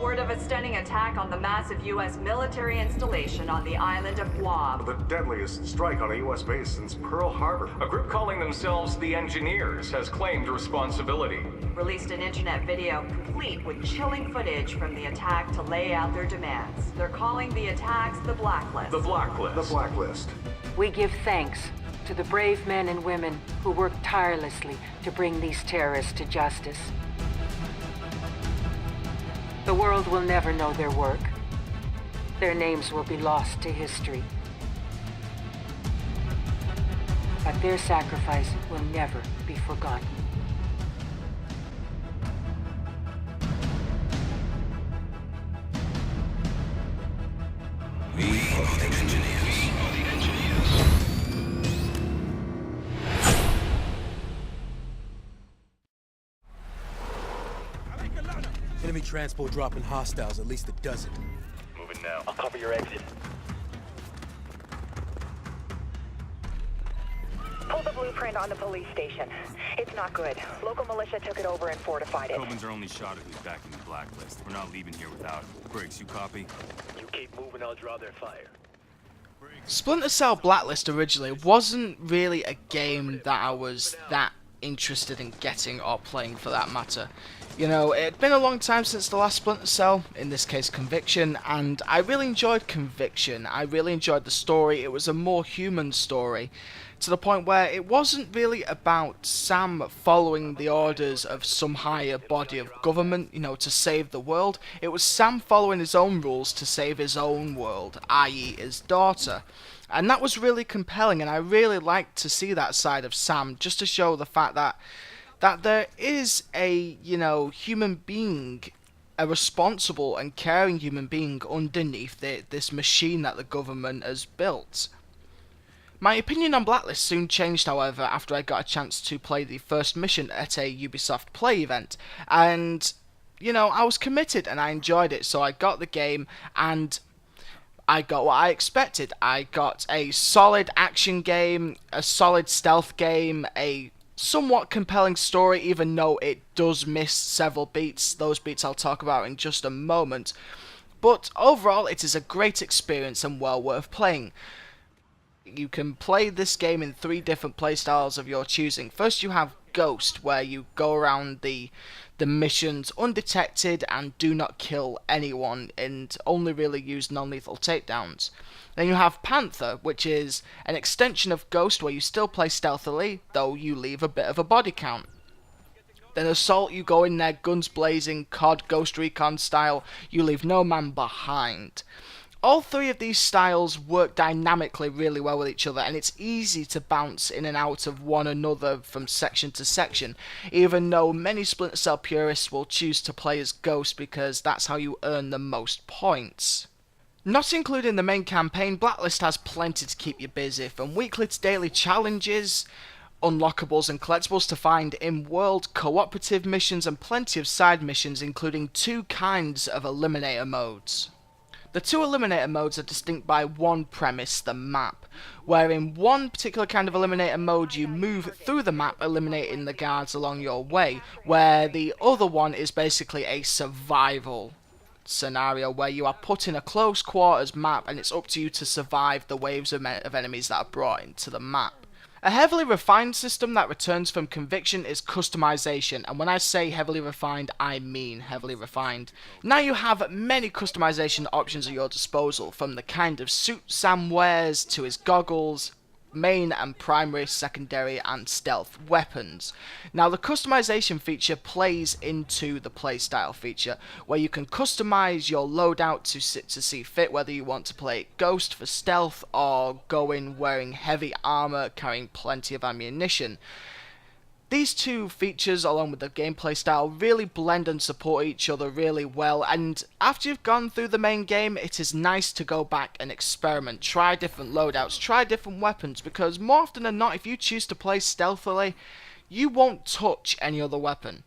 word of a stunning attack on the massive U.S. military installation on the island of Guam. The deadliest strike on a U.S. base since Pearl Harbor. A group calling themselves the Engineers has claimed responsibility. Released an internet video complete with chilling footage from the attack to lay out their demands. They're calling the attacks the Blacklist. The Blacklist. The Blacklist. We give thanks to the brave men and women who work tirelessly to bring these terrorists to justice. The world will never know their work. Their names will be lost to history. But their sacrifice will never be forgotten. We are the engineers. Enemy transport dropping hostiles, at least a dozen. Moving now. I'll cover your exit. Pull the blueprint on the police station. It's not good. Local militia took it over and fortified it. Tobin's our only shot at who's backing the Blacklist. We're not leaving here without it. Briggs, you copy? You keep moving, I'll draw their fire. Splinter Cell Blacklist originally wasn't really a game that I was that interested in getting or playing for that matter. You know, it'd been a long time since the last Splinter Cell, in this case Conviction, and I really enjoyed Conviction. I really enjoyed the story. It was a more human story, to the point where it wasn't really about Sam following the orders of some higher body of government, you know, to save the world. It was Sam following his own rules to save his own world, i.e. his daughter. And that was really compelling, and I really liked to see that side of Sam, just to show the fact that there is a, you know, human being, a responsible and caring human being underneath this machine that the government has built. My opinion on Blacklist soon changed, however, after I got a chance to play the first mission at a Ubisoft Play event, and, you know, I was committed and I enjoyed it, so I got the game and I got what I expected. I got a solid action game, a solid stealth game, a somewhat compelling story, even though it does miss several beats. Those beats I'll talk about in just a moment. But overall, it is a great experience and well worth playing. You can play this game in 3 different playstyles of your choosing. First you have Ghost, where you go around the missions undetected and do not kill anyone and only really use non-lethal takedowns. Then you have Panther, which is an extension of Ghost where you still play stealthily, though you leave a bit of a body count. Then Assault, you go in there guns blazing, COD Ghost Recon style, you leave no man behind. All 3 of these styles work dynamically really well with each other, and it's easy to bounce in and out of one another from section to section, even though many Splinter Cell purists will choose to play as Ghost because that's how you earn the most points. Not including the main campaign, Blacklist has plenty to keep you busy, from weekly to daily challenges, unlockables and collectibles to find in-world cooperative missions, and plenty of side missions, including 2 kinds of eliminator modes. The 2 eliminator modes are distinct by one premise, the map, where in one particular kind of eliminator mode you move through the map eliminating the guards along your way, where the other one is basically a survival scenario where you are put in a close quarters map and it's up to you to survive the waves of enemies that are brought into the map. A heavily refined system that returns from Conviction is customization, and when I say heavily refined, I mean heavily refined. Now you have many customization options at your disposal, from the kind of suit Sam wears to his goggles, main and primary, secondary and stealth weapons. Now the customization feature plays into the playstyle feature, where you can customize your loadout to see fit, whether you want to play Ghost for stealth or go in wearing heavy armor carrying plenty of ammunition. These 2 features, along with the gameplay style, really blend and support each other really well, and after you've gone through the main game, it is nice to go back and experiment, try different loadouts, try different weapons, because more often than not, if you choose to play stealthily, you won't touch any other weapon.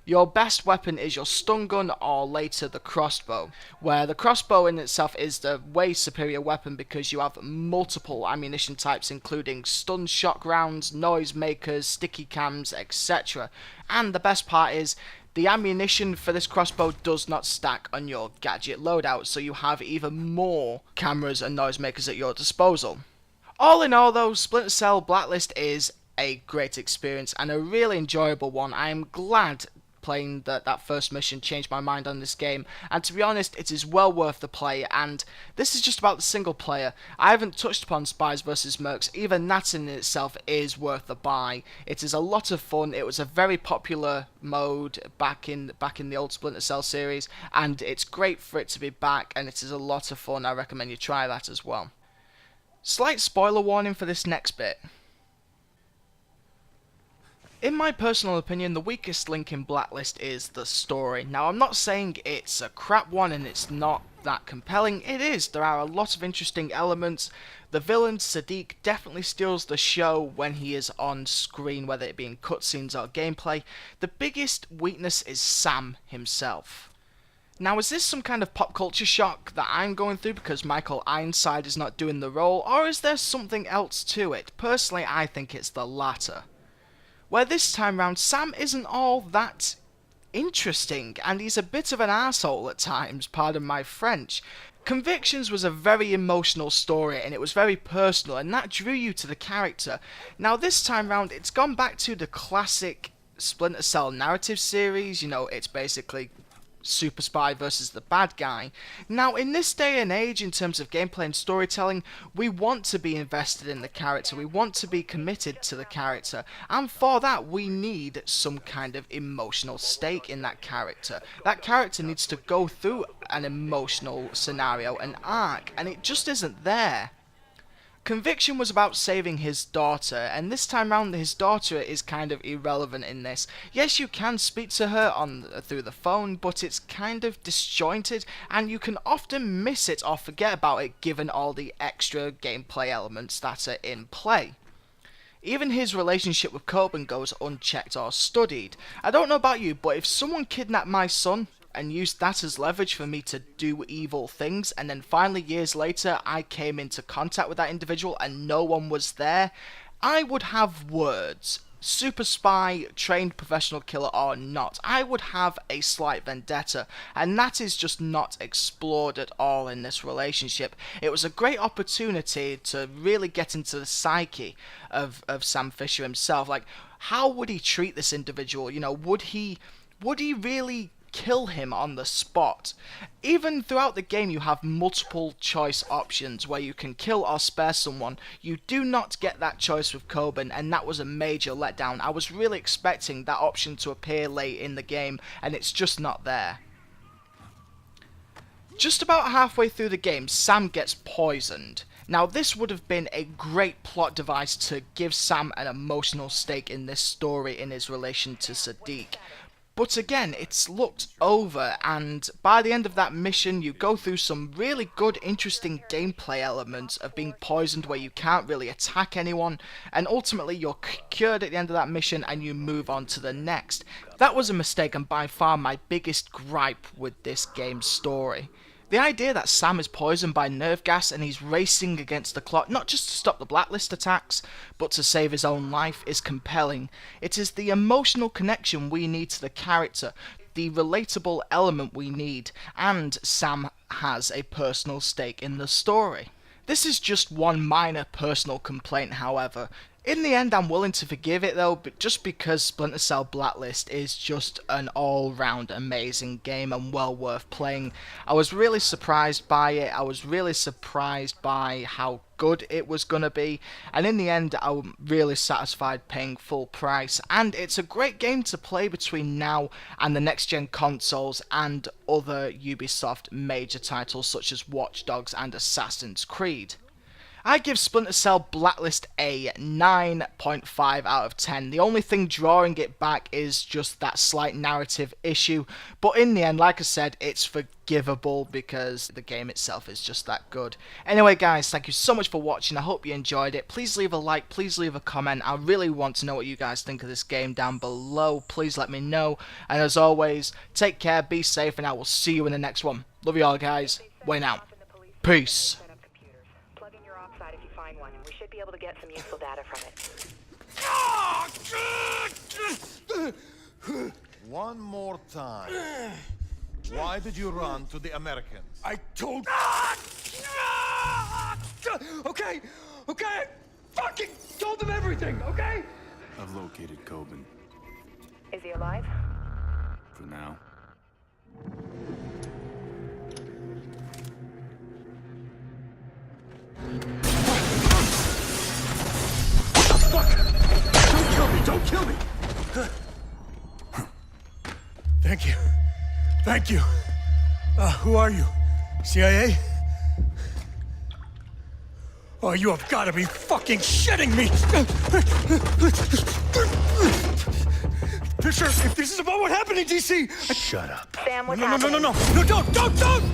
Your best weapon is your stun gun or later the crossbow, where the crossbow in itself is the way superior weapon because you have multiple ammunition types including stun shock rounds, noise makers, sticky cams, etc. And the best part is The ammunition for this crossbow does not stack on your gadget loadout, so you have even more cameras and noisemakers at your disposal. All in all though, Splinter Cell Blacklist is a great experience and a really enjoyable one. I am glad playing that first mission changed my mind on this game, and to be honest, it is well worth the play. And this is just about the single player. I haven't touched upon Spies vs Mercs. Even that in itself is worth the buy. It is a lot of fun. It was a very popular mode back in the old Splinter Cell series, and it's great for it to be back, and it is a lot of fun. I recommend you try that as well. Slight spoiler warning for this next bit. In my personal opinion, the weakest link in Blacklist is the story. Now, I'm not saying it's a crap one and it's not that compelling. It is. There are a lot of interesting elements. The villain, Sadiq, definitely steals the show when he is on screen, whether it be in cutscenes or gameplay. The biggest weakness is Sam himself. Now, is this some kind of pop culture shock that I'm going through because Michael Ironside is not doing the role, or is there something else to it? Personally, I think it's the latter. Where this time round, Sam isn't all that interesting, and he's a bit of an arsehole at times, pardon my French. Convictions was a very emotional story, and it was very personal, and that drew you to the character. Now this time round, it's gone back to the classic Splinter Cell narrative series. You know, it's basically super spy versus the bad guy. Now, in this day and age, in terms of gameplay and storytelling, we want to be invested in the character, we want to be committed to the character, and for that we need some kind of emotional stake in that character. That character needs to go through an emotional scenario, an arc, and it just isn't there. Conviction was about saving his daughter, and this time round his daughter is kind of irrelevant in this. Yes, you can speak to her through the phone, but it's kind of disjointed, and you can often miss it or forget about it given all the extra gameplay elements that are in play. Even his relationship with Coben goes unchecked or studied. I don't know about you, but if someone kidnapped my son and used that as leverage for me to do evil things, and then finally years later I came into contact with that individual and no one was there, I would have words. Super spy, trained professional killer or not, I would have a slight vendetta, and that is just not explored at all in this relationship. It was a great opportunity to really get into the psyche of Sam Fisher himself. Like, how would he treat this individual? You know, would he really kill him on the spot? Even throughout the game you have multiple choice options where you can kill or spare someone. You do not get that choice with Coben, and that was a major letdown. I was really expecting that option to appear late in the game, and it's just not there. Just about halfway through the game, Sam gets poisoned. Now, this would have been a great plot device to give Sam an emotional stake in this story in his relation to Sadiq. But again, it's looked over, and by the end of that mission you go through some really good, interesting gameplay elements of being poisoned where you can't really attack anyone, and ultimately you're cured at the end of that mission and you move on to the next. That was a mistake and by far my biggest gripe with this game's story. The idea that Sam is poisoned by nerve gas and he's racing against the clock, not just to stop the Blacklist attacks, but to save his own life, is compelling. It is the emotional connection we need to the character, the relatable element we need, and Sam has a personal stake in the story. This is just one minor personal complaint, however. In the end, I'm willing to forgive it though, but just because Splinter Cell Blacklist is just an all-round amazing game and well worth playing. I was really surprised by it. I was really surprised by how good it was gonna be, and in the end I'm really satisfied paying full price, and it's a great game to play between now and the next gen consoles and other Ubisoft major titles such as Watch Dogs and Assassin's Creed. I give Splinter Cell Blacklist a 9.5 out of 10. The only thing drawing it back is just that slight narrative issue, but in the end, like I said, it's forgivable because the game itself is just that good. Anyway guys, thank you so much for watching. I hope you enjoyed it. Please leave a like, please leave a comment. I really want to know what you guys think of this game down below. Please let me know, and as always, take care, be safe, and I will see you in the next one. Love you all guys. Way out. Peace. We should be able to get some useful data from it. One more time. Why did you run to the Americans? I told... Okay, okay, I fucking told them everything, okay? I've located Coben. Is he alive? For now. Don't kill me! Thank you. Thank you. Who are you? CIA? Oh, you have got to be fucking shitting me! Fisher, if this is about what happened in DC... Shut up. Sam, what's No, happening? no, don't!